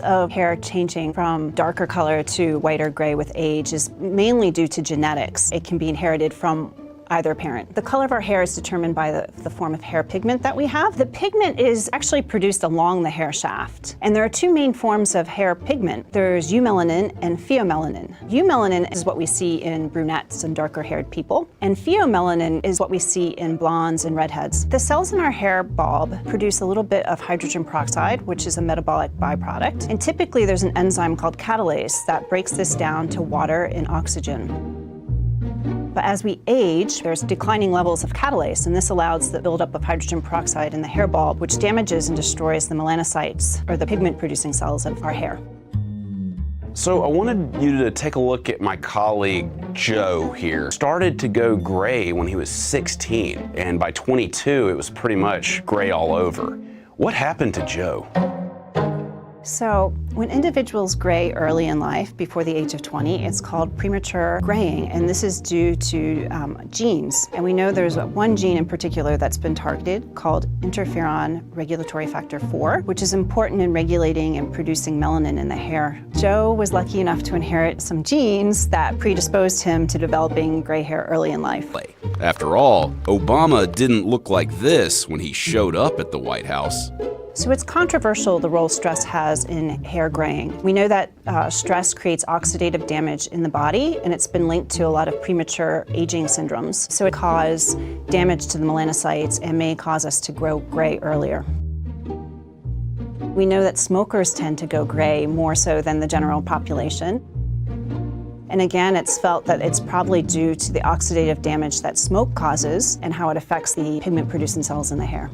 of hair changing from darker color to white or gray with age is mainly due to genetics. It can be inherited from either parent. The color of our hair is determined by the form of hair pigment that we have. The pigment is actually produced along the hair shaft. And there are two main forms of hair pigment. There's eumelanin and pheomelanin. Eumelanin is what we see in brunettes and darker haired people. And pheomelanin is what we see in blondes and redheads. The cells in our hair bulb produce a little bit of hydrogen peroxide, which is a metabolic byproduct. And typically there's an enzyme called catalase that breaks this down to water and oxygen. But as we age, there's declining levels of catalase, and this allows the buildup of hydrogen peroxide in the hair bulb, which damages and destroys the melanocytes, or the pigment-producing cells of our hair. So I wanted you to take a look at my colleague, Joe here. Started to go gray when he was 16, and by 22, it was pretty much gray all over. What happened to Joe? So when individuals gray early in life, before the age of 20, it's called premature graying, and this is due to genes. And we know there's one gene in particular that's been targeted called interferon regulatory factor 4, which is important in regulating and producing melanin in the hair. Joe was lucky enough to inherit some genes that predisposed him to developing gray hair early in life. After all, Obama didn't look like this when he showed up at the White House. So it's controversial the role stress has in hair graying. We know that stress creates oxidative damage in the body, and it's been linked to a lot of premature aging syndromes. So it causes damage to the melanocytes and may cause us to grow gray earlier. We know that smokers tend to go gray more so than the general population. And again, it's felt that it's probably due to the oxidative damage that smoke causes and how it affects the pigment-producing cells in the hair.